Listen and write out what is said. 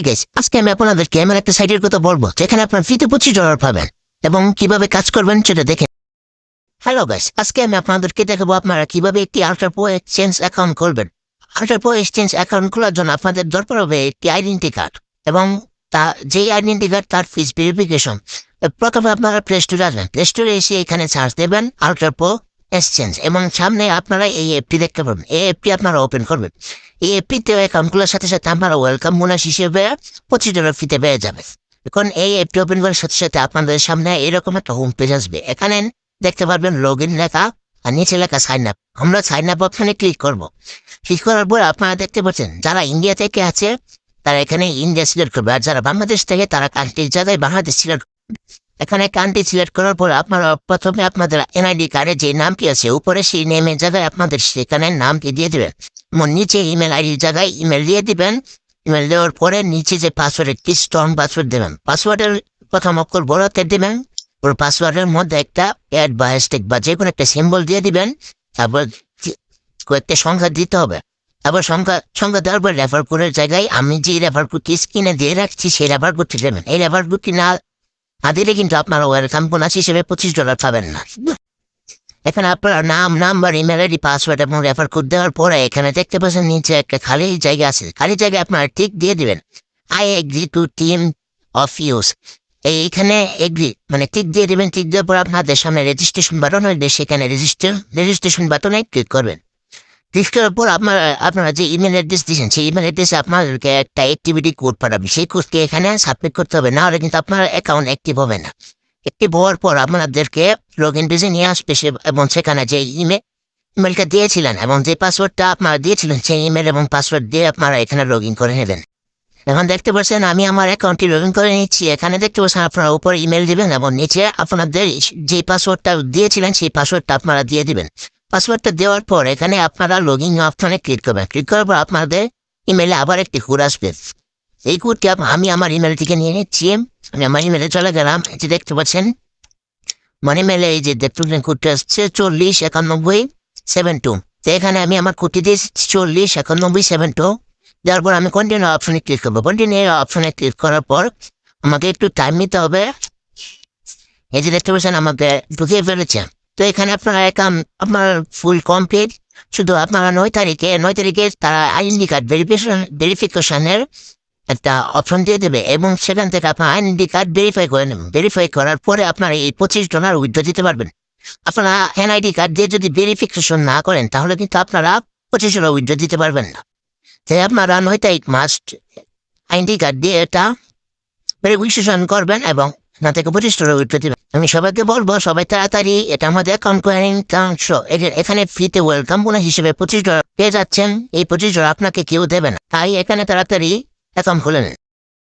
Guys, আজকে আমি আপনাদেরকে এমন একটা সাইটের কথা বলবো যেখানে আপনার ফ্রিতে $25 পাবেন এবং কিভাবে কাজ করবেন সেটা দেখে। হ্যালো গাইস, আজকে আমি আপনাদেরকে দেখাবো আপনারা কিভাবে একটি আল্ট্রাপ্রো এক্সচেঞ্জ অ্যাকাউন্ট করবেন। আল্ট্রাপ্রো এক্সচেঞ্জ অ্যাকাউন্ট খোলার জন্য আপনাদের দরকার হবে একটি আইডেন্টি কার্ড এবং যেই আইডেন্টি কার্ড তার ফিস ভেরিফিকেশন। প্রথমে আপনারা প্লে স্টোরে আসবেন, প্লে স্টোরে এসে এখানে সার্চ দেবেন আল্ট্রাপ্রো এক্সচেঞ্জ এবং সামনে আপনারা এই অ্যাপটি দেখতে পাবেন। এই অ্যাপটি আপনারা ওপেন করবেন। এই অ্যাপটিতে অ্যাকাউন্ট খোলার সাথে সাথে আপনারা ওয়েলকাম বোনাস হিসেবে $25 ফিতে পেয়ে যাবে। এখন এই অ্যাপটি ওপেন করার সাথে সাথে আপনাদের সামনে এরকম একটা হোম পেজ আসবে। এখানে দেখতে পারবেন লগ ইন লেখা আর নিচে লেখা সাইন আপ। আমরা সাইন আপ অপশনে ক্লিক করবো। ক্লিক করার পর আপনারা দেখতে পাচ্ছেন যারা ইন্ডিয়া থেকে আছে তারা এখানে ইন্ডিয়া সিলেক্ট করবে, আর যারা বাংলাদেশ থেকে তারা কান্ট্রির জায়গায় বাংলাদেশ সিলেক্ট। এখানে কান্ট্রি সিলেক্ট করার পর আপনারা প্রথমে আপনাদের এনআইডি কার্ডে যে নামটি আছে উপরে সেই নেমের জায়গায় আপনাদের সেখানে নামটি দিয়ে দেবেন। নিচে ইমেল আইডির জায়গায় ইমেল দিয়ে দিবেন। ইমেল দেওয়ার পরে নিচে যে পাসওয়ার্ড, একটি স্ট্রং পাসওয়ার্ড দেবেন। পাসওয়ার্ডের প্রথম অক্ষর বড় হাতের দেবেন। ওর পাসওয়ার্ডের মধ্যে একটা অ্যাড বা হ্যাশট্যাগ বা যে কোনো একটা সিম্বল দিয়ে দিবেন। তারপর কয়েকটা সংখ্যা দিতে হবে। তারপর সংখ্যা দেওয়ার পর রেফার কোডের জায়গায় আমি যে রেফার কোডটি স্ক্রিনে দিয়ে রাখছি সেই রেফার কোডটি দেবেন। এই রেফার কোডটি না দিলে কিন্তু আপনারা ওয়েলকাম বোনাস হিসেবে $25 পাবেন না। এখানে আপনার নাম, নাম্বার, ইমেল আইডি, পাসওয়ার্ড এবং রেফার কোড দেওয়ার পরে এখানে দেখতে পাচ্ছেন নিচে একটা খালি জায়গা আছে। খালি জায়গায় আপনারা টিক দিয়ে দিবেন, I agree to team of use. এইখানে এগ্রি মানে টিক দিয়ে দিবেন। টিক দেওয়ার পর আপনাদের সামনে রেজিস্ট্রেশন বাটন হয়ে সেখানে রেজিস্ট্রেশন বাটনে ক্লিক করবেন। ক্লিক করার পর আপনারা যে ইমেল অ্যাড্রেস দিয়েছেন সেই ইমেল অ্যাড্রেসে আপনাদেরকে একটা অ্যাক্টিভিটি কোড পাঠাবে। সেই কোডকে এখানে সাবমিট করতে হবে, না হলে কিন্তু আপনার অ্যাকাউন্ট অ্যাক্টিভ হবে না। অ্যাক্টিভ হওয়ার পর আপনাদেরকে লগ ইন পেজে নিয়ে আসবে এবং সেখানে যে ইমেলটা দিয়েছিলেন এবং যে পাসওয়ার্ডটা আপনারা দিয়েছিলেন সেই ইমেল এবং পাসওয়ার্ড দিয়ে আপনারা এখানে লগ ইন করে নেবেন। এখন দেখতে পাচ্ছেন আমি আমার অ্যাকাউন্টটি লগ ইন করে নিচ্ছি। এখানে দেখতে পাচ্ছেন আপনারা উপর ইমেল দিবেন এবং নিচে আপনাদের যে পাসওয়ার্ডটা দিয়েছিলেন সেই পাসওয়ার্ডটা আপনারা দিয়ে দিবেন। পাসওয়ার্ডটা দেওয়ার পর এখানে আপনারা লগ ইন অপশনে ক্লিক করবেন। ক্লিক করার পর আপনাদের ইমেলে আবার একটি কোড আসবে। এই কোডটি আমি আমার ইমেল থেকে নিয়ে নিচ্ছি। আমি আমার ইমেলে চলে গেলাম। যে দেখতে পাচ্ছেন মানে ইমেলে এই যে দেখতে পাচ্ছেন কোডটা আসছে 409172। তো এখানে আমি আমার কোডটি দিয়েছি 409172। যার পর আমি কন্টিনিউ অপশনে ক্লিক করবো। কন্টিনিউ অপশনে ক্লিক করার পর আমাকে একটু টাইম নিতে হবে। এই যে দেখতে পাচ্ছেন আমাকে ঢুকিয়ে ফেলেছে। তো এখানে আপনারা আপনার ফুল কমপ্লিট। শুধু আপনারা 9 তারিখে তারা আইডেন্টি কার্ড ভেরিফিকেশনের একটা অপশন দিয়ে দেবে এবং সেখান থেকে আপনার আইডেন্টি কার্ড ভেরিফাই করে নেবেন। ভেরিফাই করার পরে আপনারা এই $25 উইথড্র দিতে পারবেন। আপনারা এনআইডি কার্ড দিয়ে যদি ভেরিফিকেশন না করেন তাহলে কিন্তু আপনারা $25 উইথড্র দিতে পারবেন না। তাই আপনারা 9 তারিখ মাস্ট আইডেন্টি কার্ড দিয়ে এটা ভেরিফিকেশন করবেন এবং না থেকে $25 উইথড্র দিবেন। আমি সবাইকে বলবো সবাই তাড়াতাড়ি এটা আমাদের অ্যাকাউন্ট করে নিন। এখানে ফ্রিতে ওয়েলকাম বোনাস হিসেবে $25 পেয়ে যাচ্ছেন। এই $25 আপনাকে কেউ দেবে না, তাই এখানে তাড়াতাড়ি অ্যাকাউন্ট খুলে নিন।